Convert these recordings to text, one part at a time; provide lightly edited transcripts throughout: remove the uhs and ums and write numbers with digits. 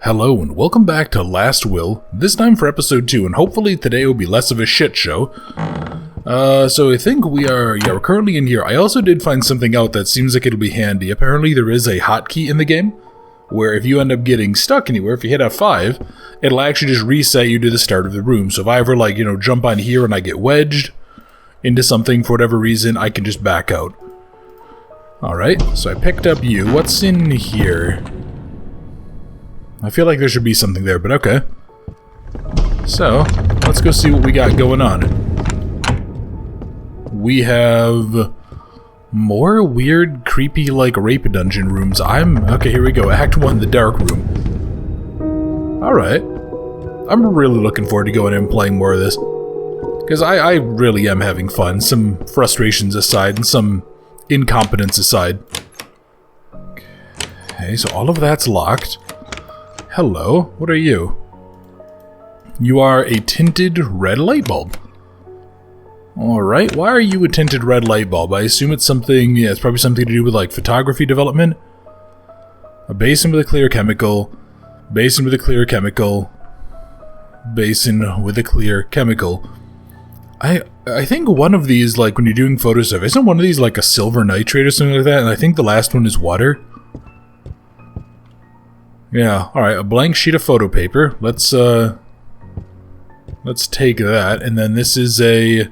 Hello and welcome back to Last Will, this time for episode 2, and hopefully today will be less of a shit show. So I think we're currently in here. I also did find something out that seems like it'll be handy. Apparently there is a hotkey in the game, where if you end up getting stuck anywhere, if you hit F5, it'll actually just reset you to the start of the room. So if I ever, jump on here and I get wedged into something for whatever reason, I can just back out. Alright, so I picked up you. What's in here? I feel like there should be something there, but okay. So, let's go see what we got going on. We have more weird, creepy, rape dungeon rooms. Okay, here we go. Act 1, the dark room. Alright. I'm really looking forward to going in and playing more of this. Because I really am having fun. Some frustrations aside, and some incompetence aside. Okay, so all of that's locked. Hello, what are you? You are a tinted red light bulb. Alright, why are you a tinted red light bulb? I assume it's something, it's probably something to do with photography development. A basin with a clear chemical. Basin with a clear chemical. Basin with a clear chemical. I think one of these, when you're doing photo stuff, isn't one of these a silver nitrate or something like that? And I think the last one is water. Yeah, alright, a blank sheet of photo paper. Let's take that, and then this is a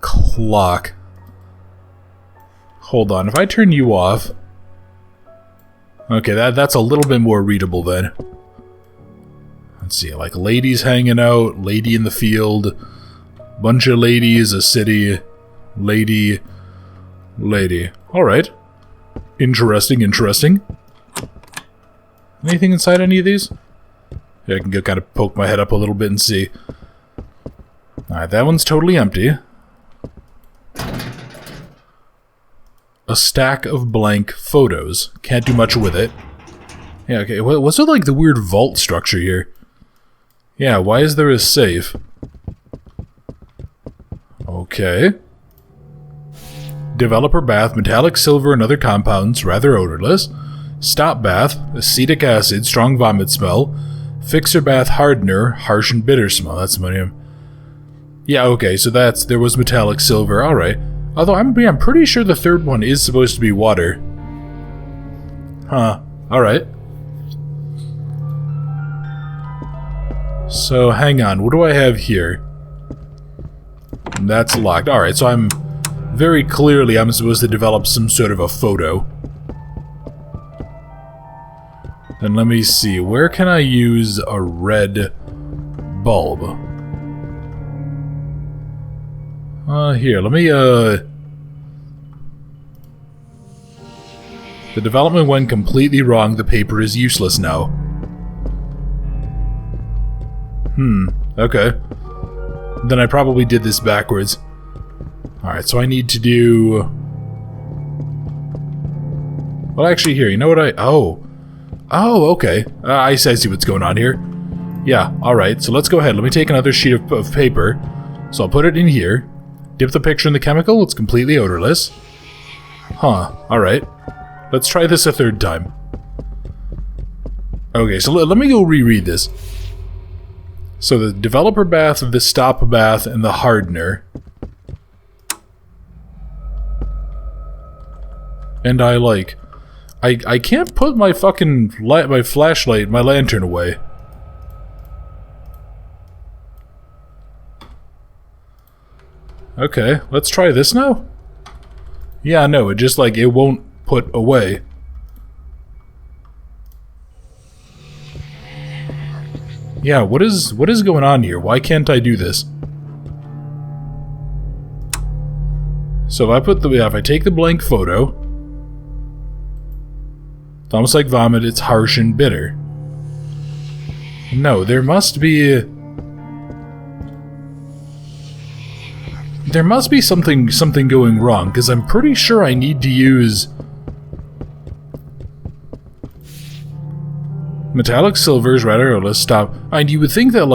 clock. Hold on, if I turn you off... Okay, that's a little bit more readable then. Let's see, ladies hanging out, lady in the field, bunch of ladies, a city, lady. Alright. Interesting. Anything inside any of these? Yeah, I can go kind of poke my head up a little bit and see. Alright, that one's totally empty. A stack of blank photos. Can't do much with it. Yeah, okay. What's with, the weird vault structure here? Yeah, why is there a safe? Okay. Developer bath, metallic silver and other compounds, rather odorless. Stop bath, acetic acid, strong vomit smell. Fixer bath hardener, harsh and bitter smell. That's my name. Yeah, okay, so there was metallic silver, alright. Although I'm pretty sure the third one is supposed to be water. Huh, alright. So, hang on, what do I have here? That's locked. Alright, so I'm supposed to develop some sort of a photo. Then let me see, where can I use a red bulb? Here, let me, The development went completely wrong, the paper is useless now. Okay. Then I probably did this backwards. Alright, so I need to do... Well, actually, here, you know what Oh, okay. I see what's going on here. Yeah, alright, so let's go ahead. Let me take another sheet of paper. So I'll put it in here. Dip the picture in the chemical. It's completely odorless. Huh, alright. Let's try this a third time. Okay, so let me go reread this. So the developer bath, the stop bath, and the hardener. And I can't put my fucking my flashlight, my lantern away. Okay, let's try this now? Yeah, no, it just it won't put away. Yeah, what is going on here? Why can't I do this? So if I take the blank photo, it's almost like vomit, it's harsh and bitter. No, there must be something going wrong, because I'm pretty sure I need to use metallic silvers, rather odorless, stop. And you would think that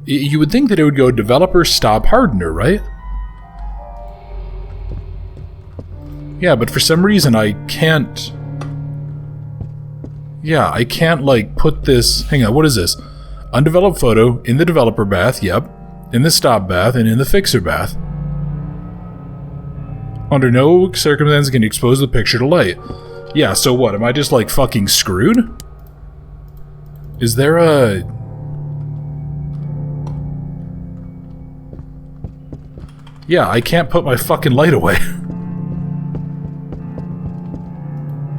it would go developer stop hardener, right? Yeah, but for some reason I can't Yeah, I can't, like, put this... Hang on, what is this? Undeveloped photo in the developer bath, yep. In the stop bath, and in the fixer bath. Under no circumstance can you expose the picture to light. Yeah, so what? Am I just, like, fucking screwed? Is there a... Yeah, I can't put my fucking light away.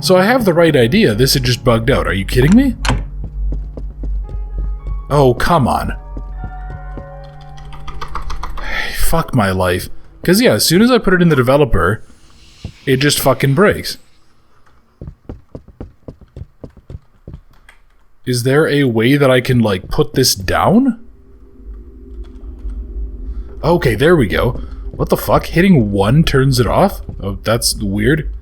So I have the right idea, this had just bugged out. Are you kidding me? Oh, come on. Fuck my life. Because yeah, as soon as I put it in the developer, it just fucking breaks. Is there a way that I can, like, put this down? Okay, there we go. What the fuck? Hitting 1 turns it off? Oh, that's weird.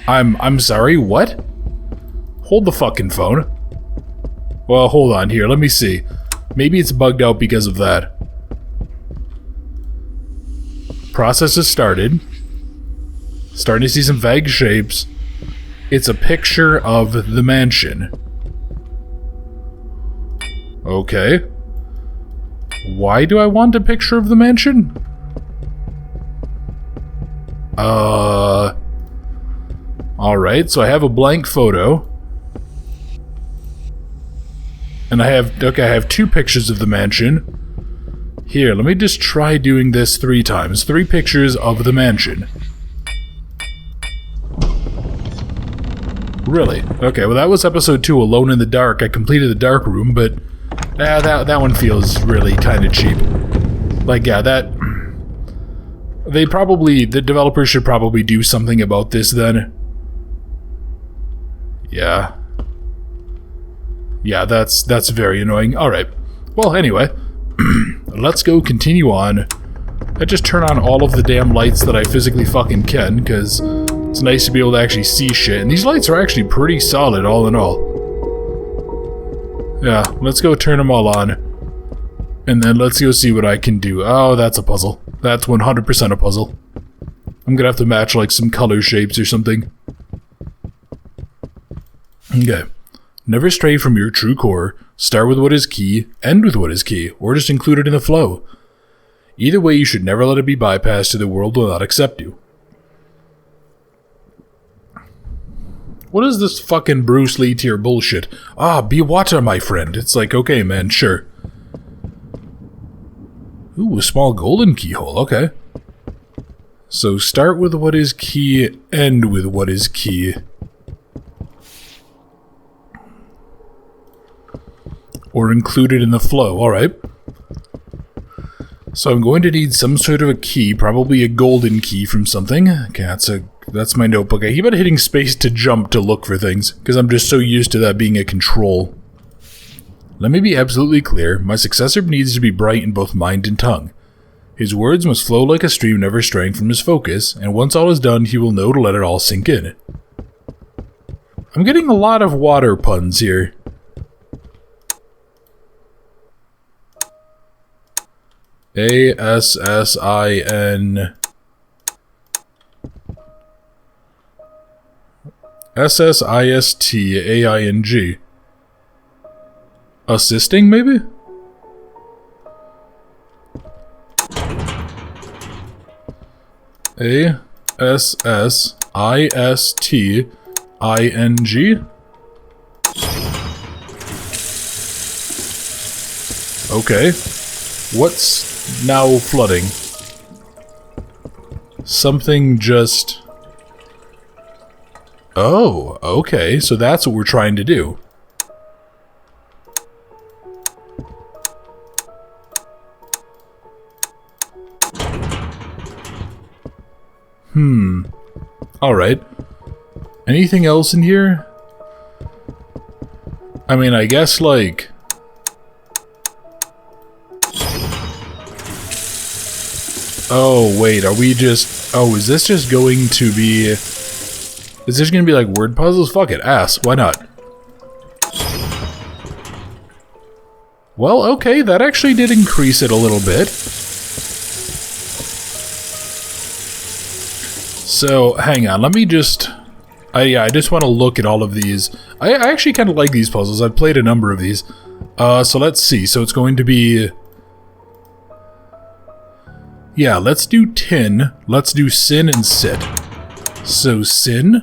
I'm sorry, what? Hold the fucking phone. Well, hold on here, let me see. Maybe it's bugged out because of that. Process has started. Starting to see some vague shapes. It's a picture of the mansion. Okay. Why do I want a picture of the mansion? Alright, so I have a blank photo. And I have 2 pictures of the mansion. Here, let me just try doing this 3 times. 3 pictures of the mansion. Really? Okay, well that was episode 2, Alone in the Dark. I completed the dark room, but that one feels really kind of cheap. Like, yeah, that... the developers should probably do something about this then. Yeah. Yeah, that's very annoying. Alright. Well, anyway. Let's go continue on. I just turn on all of the damn lights that I physically fucking can, because it's nice to be able to actually see shit. And these lights are actually pretty solid, all in all. Yeah, let's go turn them all on. And then let's go see what I can do. Oh, that's a puzzle. That's 100% a puzzle. I'm gonna have to match, like, some color shapes or something. Okay. Never stray from your true core. Start with what is key, end with what is key, or just include it in the flow. Either way, you should never let it be bypassed, or the world will not accept you. What is this fucking Bruce Lee tier bullshit? Ah, be water, my friend. It's like, okay, man, sure. Ooh, a small golden keyhole, okay. So start with what is key, end with what is key. Or included in the flow, alright. So I'm going to need some sort of a key, probably a golden key from something. Okay, that's my notebook. I keep on hitting space to jump to look for things, because I'm just so used to that being a control. Let me be absolutely clear, my successor needs to be bright in both mind and tongue. His words must flow like a stream never straying from his focus, and once all is done, he will know to let it all sink in. I'm getting a lot of water puns here. A-S-S-I-N... S-S-I-S-T-A-I-N-G. Assisting, maybe? A-S-S-I-S-T-I-N-G? Okay. What's now flooding? Something just... Oh, okay, so that's what we're trying to do. Alright. Anything else in here? I mean, I guess, like... Oh, wait, are we just... Oh, is this just going to be... Is this gonna be like word puzzles? Fuck it, ass, why not? Well, okay, that actually did increase it a little bit. So, hang on, let me just... I just want to look at all of these. I actually kind of like these puzzles. I've played a number of these. So let's see. So it's going to be... Yeah, let's do tin. Let's do sin and sit. So sin,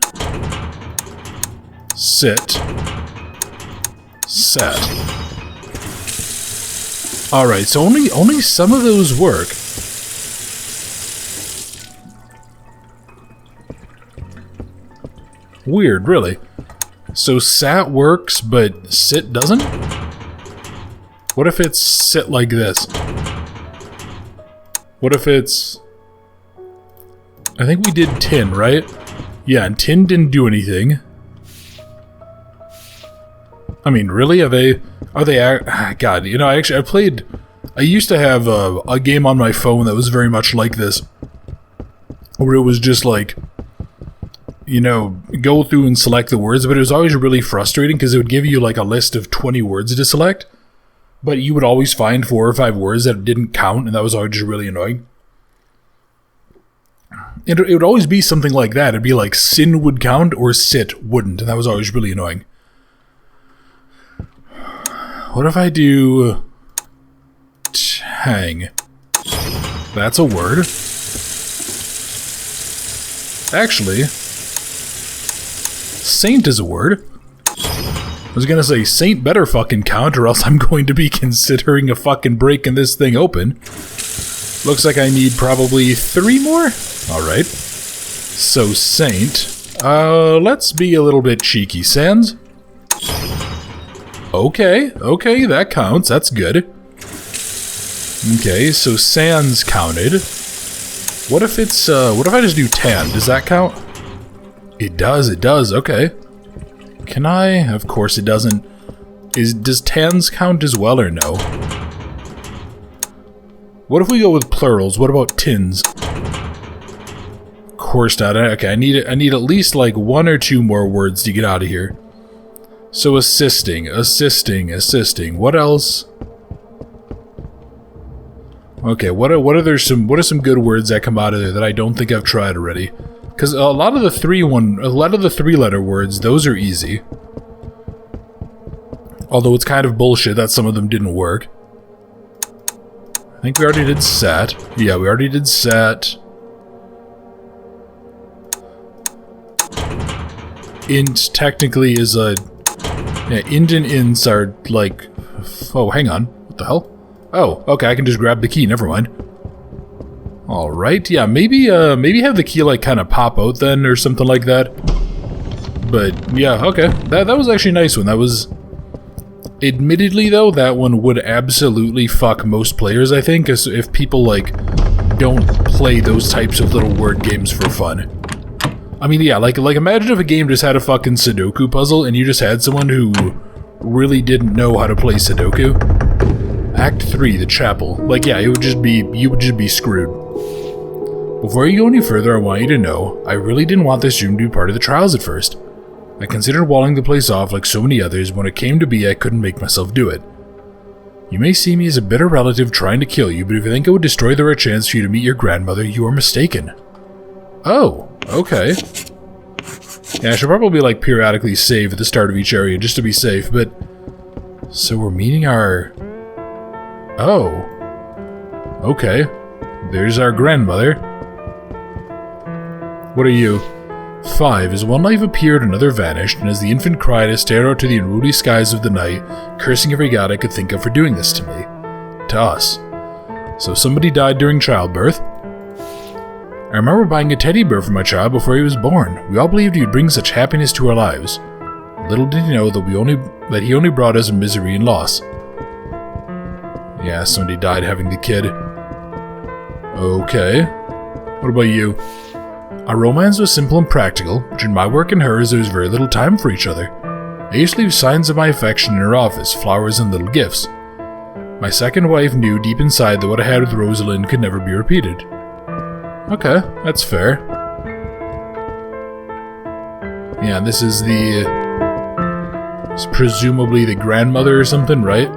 sit, set. Alright, so only some of those work. Weird, really. So sat works, but sit doesn't? What if it's sit like this? What if it's... I think we did tin, right? Yeah, and tin didn't do anything. I mean, really? Are they... God, you know, I used to have a game on my phone that was very much like this. Where it was just like... You know, go through and select the words, but it was always really frustrating because it would give you like a list of 20 words to select, but you would always find 4 or 5 words that didn't count, and that was always just really annoying. It would always be something like that. It'd be like sin would count or sit wouldn't, and that was always really annoying. What if I do... Tang? That's a word. Actually... Saint is a word. I was gonna say saint better fucking count or else I'm going to be considering a fucking breaking this thing open. Looks like I need probably 3 more? Alright. So saint. Let's be a little bit cheeky. Sans? Okay, that counts. That's good. Okay, so sans counted. What if it's, what if I just do tan? Does that count? It does, okay. Can I? Of course it doesn't. Does tans count as well or no? What if we go with plurals? What about tins? Of course not. Okay, I need at least like 1 or 2 more words to get out of here. So assisting. What else? Okay, what are some good words that come out of there that I don't think I've tried already? Because a lot of the 3-letter words, those are easy. Although it's kind of bullshit that some of them didn't work. I think we already did sat. Yeah, we already did sat. Int technically is a... Yeah, int and ints are like... Oh, hang on. What the hell? Oh, okay, I can just grab the key, never mind. Alright, yeah, maybe have the key, like, kind of pop out then, or something like that. But, yeah, okay. That was actually a nice one. That was... Admittedly, though, that one would absolutely fuck most players, I think, if people, like, don't play those types of little word games for fun. I mean, yeah, like imagine if a game just had a fucking Sudoku puzzle, and you just had someone who really didn't know how to play Sudoku. Act 3, the chapel. Like, yeah, you would just be screwed. Before you go any further, I want you to know, I really didn't want this room to be part of the trials at first. I considered walling the place off like so many others, but when it came to be, I couldn't make myself do it. You may see me as a bitter relative trying to kill you, but if you think it would destroy the rare chance for you to meet your grandmother, you are mistaken. Oh, okay. Yeah, I should probably, like, periodically save at the start of each area, just to be safe, but... So we're meeting our... Oh. Okay. There's our grandmother. What are you? 5. As one life appeared, another vanished, and as the infant cried, I stared out to the unruly skies of the night, cursing every god I could think of for doing this to me. To us. So somebody died during childbirth. I remember buying a teddy bear for my child before he was born. We all believed he'd bring such happiness to our lives. Little did he know that he only brought us misery and loss. Yeah, somebody died having the kid. Okay. What about you? Our romance was simple and practical. Between my work and hers, there was very little time for each other. I used to leave signs of my affection in her office, flowers and little gifts. My second wife knew deep inside that what I had with Rosalind could never be repeated. Okay, that's fair. Yeah, this is it's presumably the grandmother or something, right?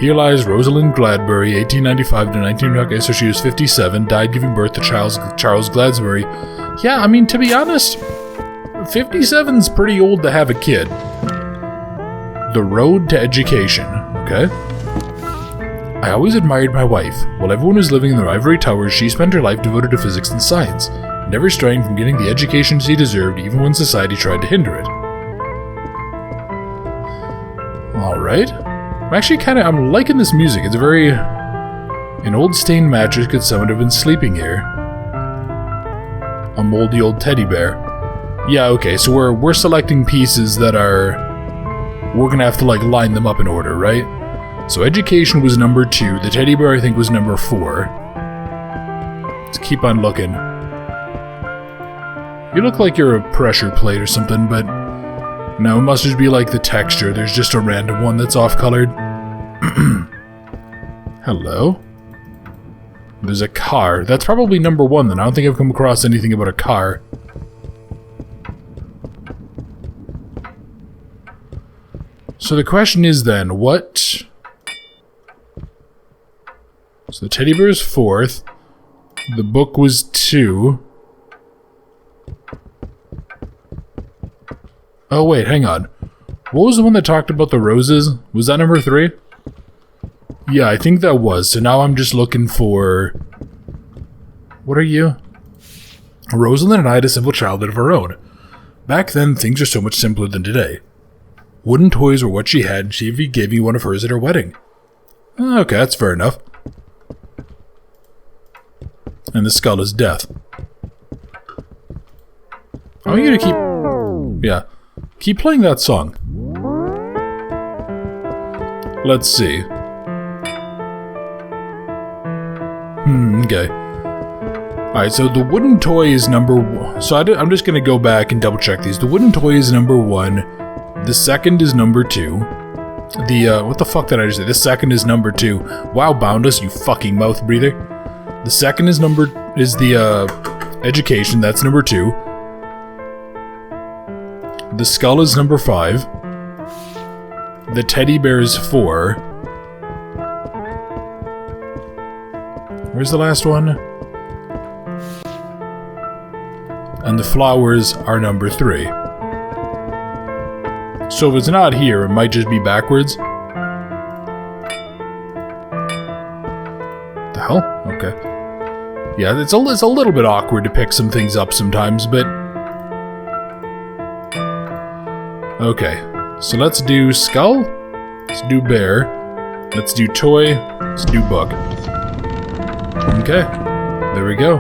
Here lies Rosalind Gladbury, 1895 to 19... Okay, so she was 57, died giving birth to Charles Gladbury, Yeah, I mean, to be honest, 57's pretty old to have a kid. The road to education, okay? I always admired my wife. While everyone was living in their ivory towers, she spent her life devoted to physics and science, never straying from getting the education she deserved, even when society tried to hinder it. Alright. I'm liking this music. It's an old stained mattress could someone have been sleeping here. A moldy old teddy bear. Yeah, okay, so we're selecting pieces that we're gonna have to, like, line them up in order, right? So education was number 2. The teddy bear, I think, was number 4. Let's keep on looking. You look like you're a pressure plate or something, but no, it must just be like the texture. There's just a random one that's off-colored. Hello? There's a car. That's probably number 1 then. I don't think I've come across anything about a car. So the question is then, what... So the teddy bear is 4th. The book was 2. Oh wait, hang on. What was the one that talked about the roses? Was that number 3? Yeah, I think that was. So now I'm just looking for... What are you? Rosalind and I had a simple childhood of our own. Back then, things were so much simpler than today. Wooden toys were what she had, and she even gave me one of hers at her wedding. Okay, that's fair enough. And the skull is death. I want you to keep... Yeah. Keep playing that song. Let's see. Okay. Alright, so the wooden toy is number 1. So I'm just gonna go back and double check these. The wooden toy is number 1. The second is number 2. What the fuck did I just say? The second is number 2. Wow, Boundless, you fucking mouth breather. The second is the education, that's number 2. The skull is number 5. The teddy bear is 4. Where's the last one? And the flowers are number 3. So if it's not here, it might just be backwards. The hell? Okay. Yeah, it's a little bit awkward to pick some things up sometimes, but... Okay, so let's do skull, let's do bear, let's do toy, let's do book. Okay, there we go.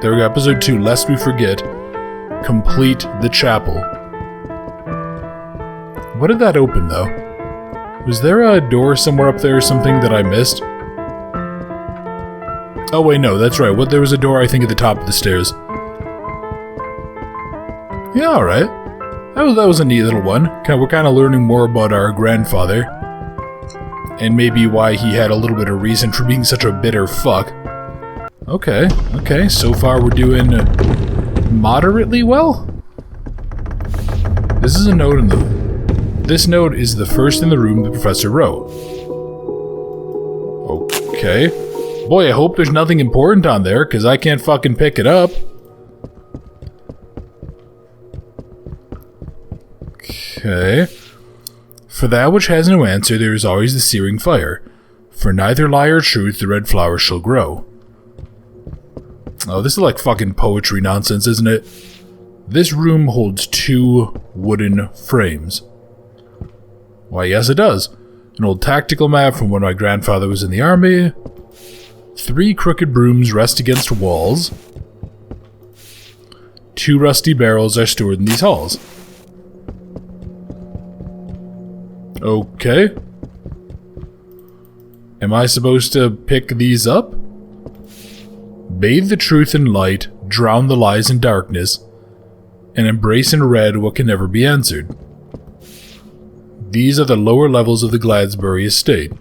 There we go, episode 2, lest we forget, complete the chapel. What did that open, though? Was there a door somewhere up there or something that I missed? Oh wait, no, that's right. There was a door, I think, at the top of the stairs. Yeah, alright. That was a neat little one. We're kind of learning more about our grandfather. And maybe why he had a little bit of reason for being such a bitter fuck. Okay, so far we're doing moderately well. This is a note in the... This note is the first in the room the professor wrote. Okay. Boy, I hope there's nothing important on there, because I can't fucking pick it up. Okay. For that which has no answer, there is always the searing fire. For neither lie or truth, the red flower shall grow. Oh, this is like fucking poetry nonsense, isn't it? This room holds 2 wooden frames. Why, yes it does. An old tactical map from when my grandfather was in the army. 3 crooked brooms rest against walls. 2 rusty barrels are stored in these halls. Okay. Am I supposed to pick these up? Bathe the truth in light, drown the lies in darkness, and embrace in red what can never be answered. These are the lower levels of the Gladsbury estate.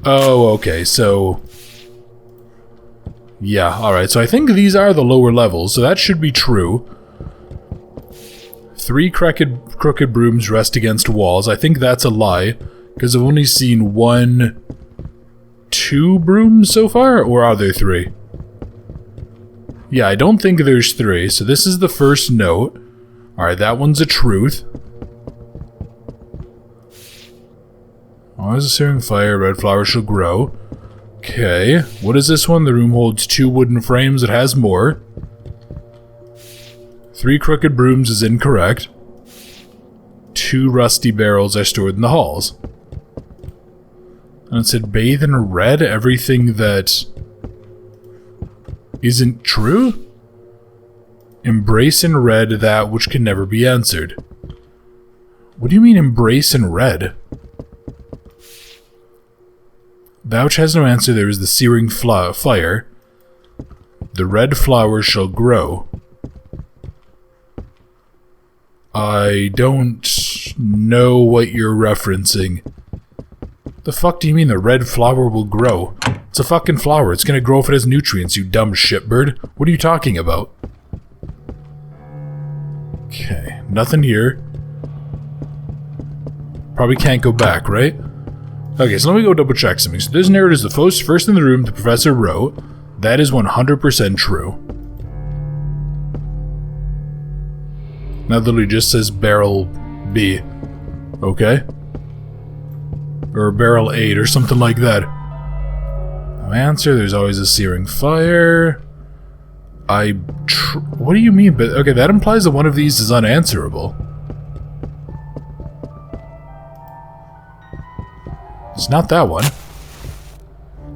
Oh, okay, so... Yeah, alright, so I think these are the lower levels, so that should be true. 3 crooked brooms rest against walls. I think that's a lie, because I've only seen 2 brooms so far, or are there 3? Yeah, I don't think there's 3, so this is the first note. Alright, that one's a truth. Always a searing fire, red flowers shall grow. Okay, what is this one? The room holds 2 wooden frames, it has more. 3 crooked brooms is incorrect. 2 rusty barrels are stored in the halls. And it said bathe in red everything that isn't true? Embrace in red that which can never be answered. What do you mean embrace in red? That which has no answer, there is the searing fire. The red flowers shall grow. I don't know what you're referencing. The fuck do you mean the red flower will grow? It's a fucking flower. It's gonna grow if it has nutrients, you dumb shitbird. What are you talking about? Okay, nothing here. Probably can't go back, right? Okay, so let me go double check something. So this narrative is the first in the room the professor wrote. That is 100% true. That literally just says barrel B. Okay? Or barrel 8 or something like that. No answer, there's always a searing fire. What do you mean? But okay, that implies that one of these is unanswerable. It's not that one.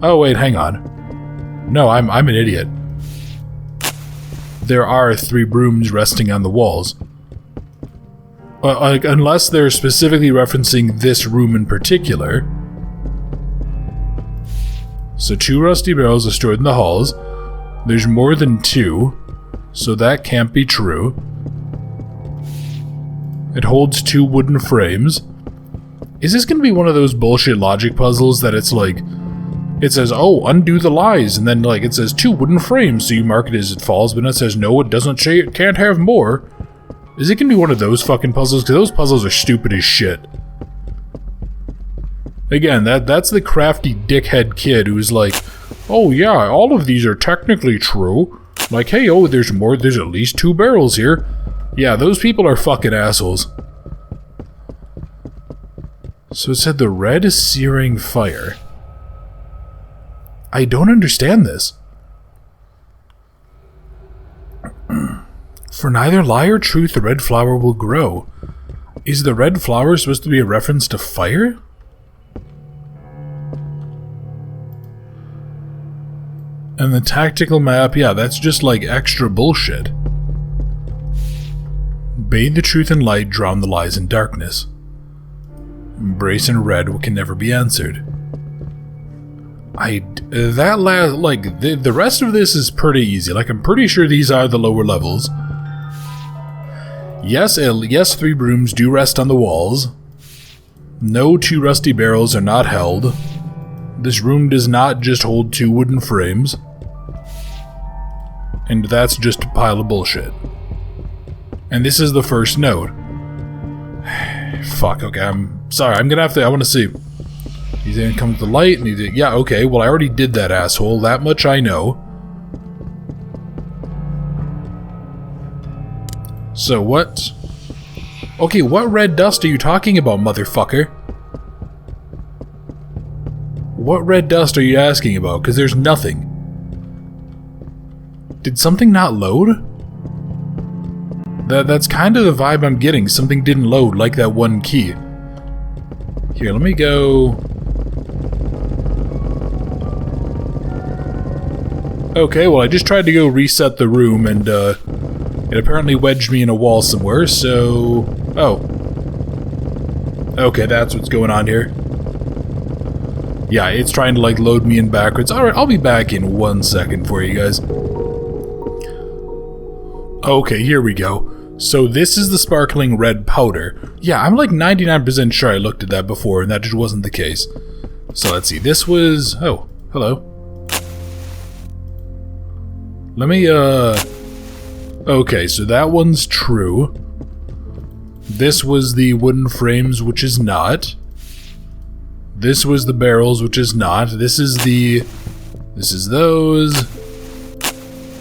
Oh wait, hang on. No, I'm an idiot. There are 3 brooms resting on the walls. Like, unless they're specifically referencing this room in particular. So 2 rusty barrels are stored in the halls. There's more than 2, so that can't be true. It holds 2 wooden frames. Is this gonna be one of those bullshit logic puzzles that it's like, it says, oh, undo the lies, and then like it says 2 wooden frames, so you mark it as it falls, but then it says, no, it doesn't say it can't have more. Is it gonna be one of those fucking puzzles? Because those puzzles are stupid as shit. Again, that's the crafty dickhead kid who's like, oh yeah, all of these are technically true. Like, hey, oh, there's at least 2 barrels here. Yeah, those people are fucking assholes. So it said the red is searing fire. I don't understand this. For neither lie or truth, the red flower will grow. Is the red flower supposed to be a reference to fire? And the tactical map, yeah, that's just like extra bullshit. Bathe the truth in light, drown the lies in darkness. Embrace in red what can never be answered. The rest of this is pretty easy. Like, I'm pretty sure these are the lower levels. Yes, 3 brooms do rest on the walls. No 2 rusty barrels are not held. This room does not just hold 2 wooden frames. And that's just a pile of bullshit. And this is the first note. Fuck, okay, I'm sorry, I'm gonna have to, I wanna see. He's gonna come to the light, and yeah, okay, well I already did that, asshole, that much I know. So what? Okay, what red dust are you talking about, motherfucker? What red dust are you asking about? Because there's nothing. Did something not load? That's kind of the vibe I'm getting. Something didn't load, like that one key. Here, let me go... Okay, well I just tried to go reset the room, and it apparently wedged me in a wall somewhere, so... Oh. Okay, that's what's going on here. Yeah, it's trying to like load me in backwards. Alright, I'll be back in 1 second for you guys. Okay, here we go. So this is the sparkling red powder. Yeah, I'm like 99% sure I looked at that before and that just wasn't the case. So let's see, this was... Oh, hello. Let me, Okay, so that one's true. This was the wooden frames, which is not. This was the barrels, which is not. This is the... This is those.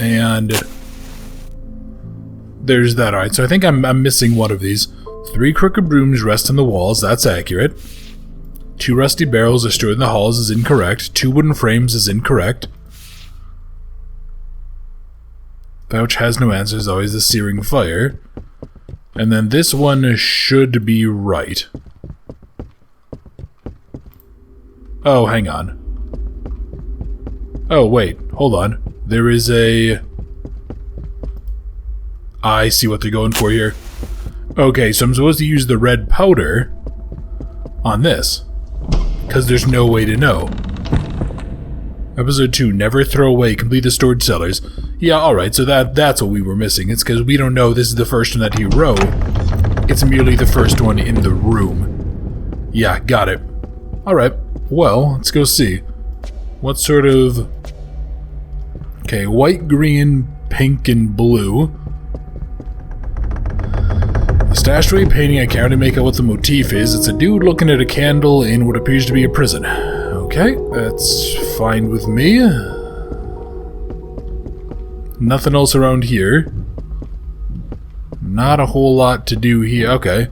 And there's that. Alright, so I think I'm missing one of these. 3 crooked brooms rest on the walls. That's accurate. 2 rusty barrels are stored in the halls is incorrect. 2 wooden frames is incorrect. Pouch has no answers, always the searing fire. And then this one should be right. Oh, hang on. Oh, wait, hold on. There is a... I see what they're going for here. Okay, so I'm supposed to use the red powder on this. Because there's no way to know. Episode 2, never throw away, complete the stored cellars. Yeah, alright, so that's what we were missing. It's because we don't know this is the first one that he wrote. It's merely the first one in the room. Yeah, got it. Alright, well, let's go see. What sort of... Okay, white, green, pink, and blue. A stashed away painting, I can't really make out what the motif is. It's a dude looking at a candle in what appears to be a prison. Okay, that's fine with me. Nothing else around here. Not a whole lot to do here. Okay.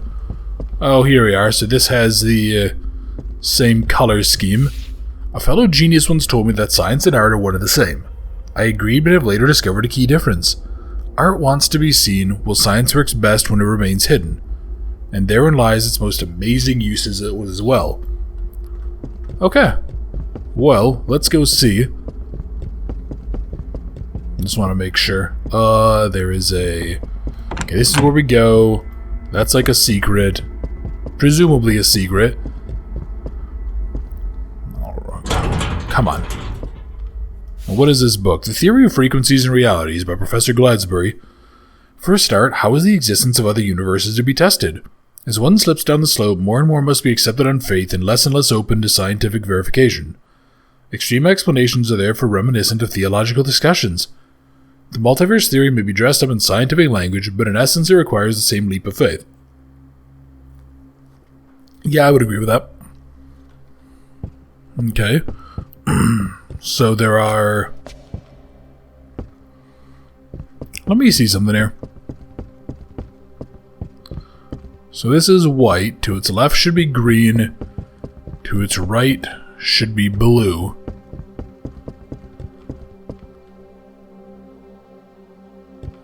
Oh, here we are. So this has the same color scheme. A fellow genius once told me that science and art are one and the same. I agreed, but have later discovered a key difference. Art wants to be seen, while science works best when it remains hidden. And therein lies its most amazing uses as well. Okay. Well, let's go see. Just want to make sure. There is a... Okay, this is where we go. That's like a secret. Presumably a secret. Alright. Come on. What is this book? The Theory of Frequencies and Realities by Professor Gladsbury. For a start, how is the existence of other universes to be tested? As one slips down the slope, more and more must be accepted on faith and less open to scientific verification. Extreme explanations are therefore reminiscent of theological discussions. The multiverse theory may be dressed up in scientific language, but in essence it requires the same leap of faith. Yeah, I would agree with that. Okay. So there are... Let me see something here. So this is white. To its left should be green. To its right should be blue.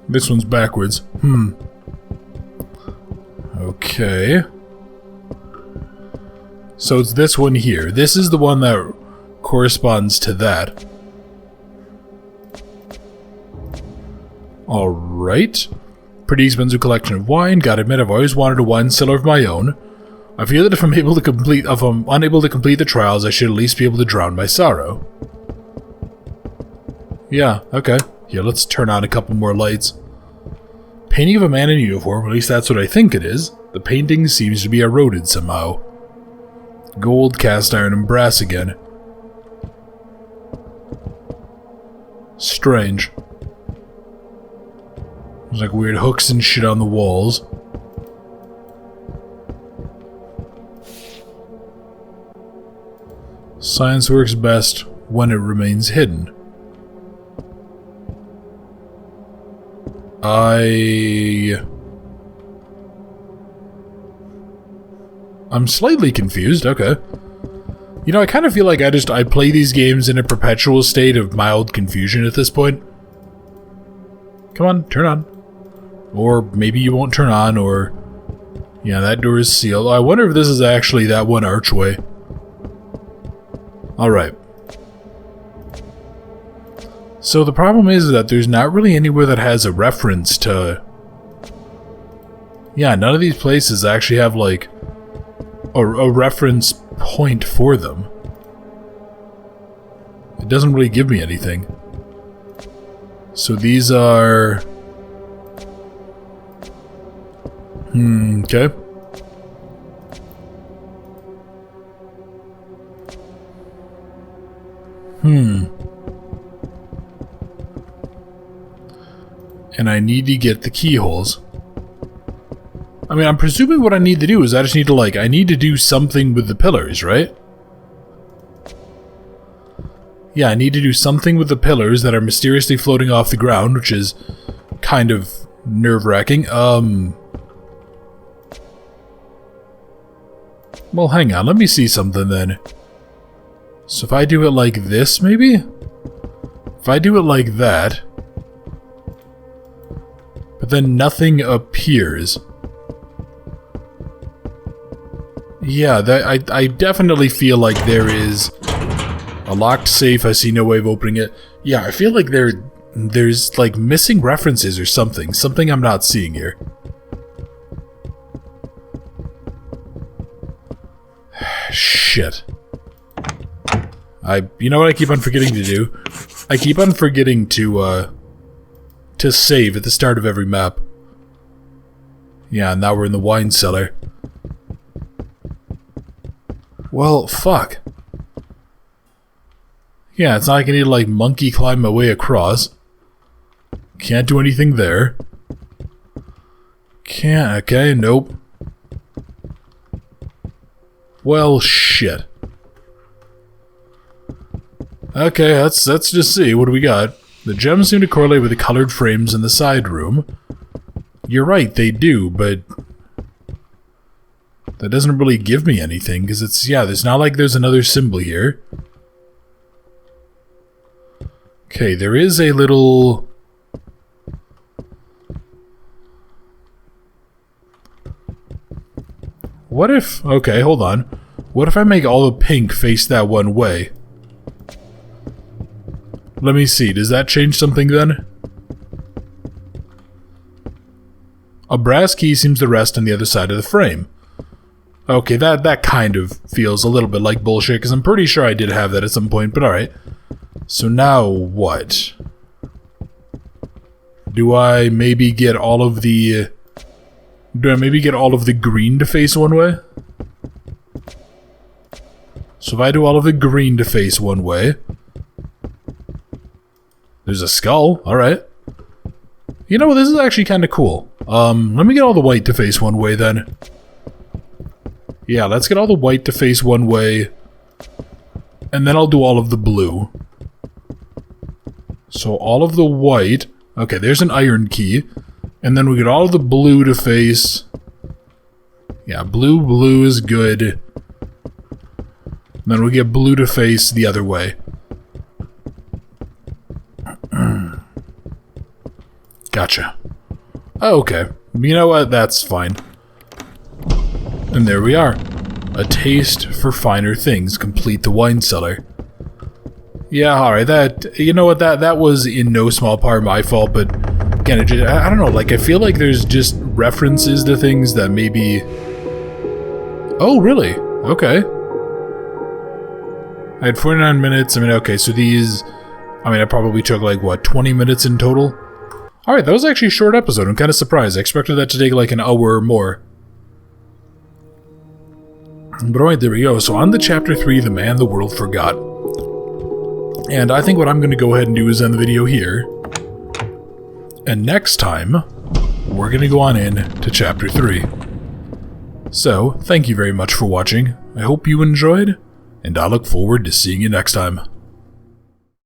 This one's backwards. Okay. So it's this one here. This is the one that corresponds to that. Alright. Pretty expensive collection of wine. Gotta admit, I've always wanted a wine cellar of my own. I feel that if I'm unable to complete the trials, I should at least be able to drown my sorrow. Yeah, okay. Here, let's turn on a couple more lights. Painting of a man in uniform, at least that's what I think it is. The painting seems to be eroded somehow. Gold, cast iron, and brass again. Strange. There's like weird hooks and shit on the walls. Science works best when it remains hidden. I'm slightly confused, okay. You know, I kind of feel like I play these games in a perpetual state of mild confusion at this point. Come on, turn on. Or maybe you won't turn on, or... Yeah, that door is sealed. I wonder if this is actually that one archway. Alright. So the problem is that there's not really anywhere that has a reference to... Yeah, none of these places actually have, like, a reference point for them. It doesn't really give me anything. So these are... okay. And I need to get the keyholes. I mean, I'm presuming what I need to do is I just need to, I need to do something with the pillars, right? Yeah, I need to do something with the pillars that are mysteriously floating off the ground, which is kind of nerve-wracking. Well, hang on, let me see something then. So if I do it like this, maybe? If I do it like that, but then nothing appears. Yeah, I definitely feel like there is a locked safe. I see no way of opening it. Yeah, I feel like there's like missing references or something. Something I'm not seeing here. Shit. You know what I keep on forgetting to do? I keep on forgetting to save at the start of every map. Yeah, now we're in the wine cellar. Well, fuck. Yeah, it's not like I need to, like, monkey climb my way across. Can't do anything there. Can't, okay, nope. Well, shit. Okay, let's just see. What do we got? The gems seem to correlate with the colored frames in the side room. You're right, they do, but that doesn't really give me anything, because it's, yeah, there's not like there's another symbol here. Okay, there is a little... What if... Okay, hold on. What if I make all the pink face that one way? Let me see, does that change something then? A brass key seems to rest on the other side of the frame. Okay, that kind of feels a little bit like bullshit, because I'm pretty sure I did have that at some point, but alright. So now what? Do I maybe get all of the... Do I maybe get all of the green to face one way? So if I do all of the green to face one way... There's a skull, alright. You know, this is actually kind of cool. Let me get all the white to face one way then. Yeah, let's get all the white to face one way. And then I'll do all of the blue. So all of the white... Okay, there's an iron key. And then we get all of the blue to face... Yeah, blue is good. And then we get blue to face the other way. Gotcha. Oh, okay. You know what? That's fine. And there we are. A taste for finer things. Complete the wine cellar. Yeah, alright. That... You know what? That was in no small part my fault, but... Again, I don't know. Like, I feel like there's just references to things that maybe... Oh, really? Okay. I had 49 minutes. I mean, okay, so these... I mean, I probably took, like, what, 20 minutes in total? Alright, that was actually a short episode. I'm kind of surprised. I expected that to take, like, an hour or more. But alright, there we go. So on to Chapter 3, The Man the World Forgot. And I think what I'm going to go ahead and do is end the video here. And next time, we're going to go on in to Chapter 3. So, thank you very much for watching. I hope you enjoyed, and I look forward to seeing you next time.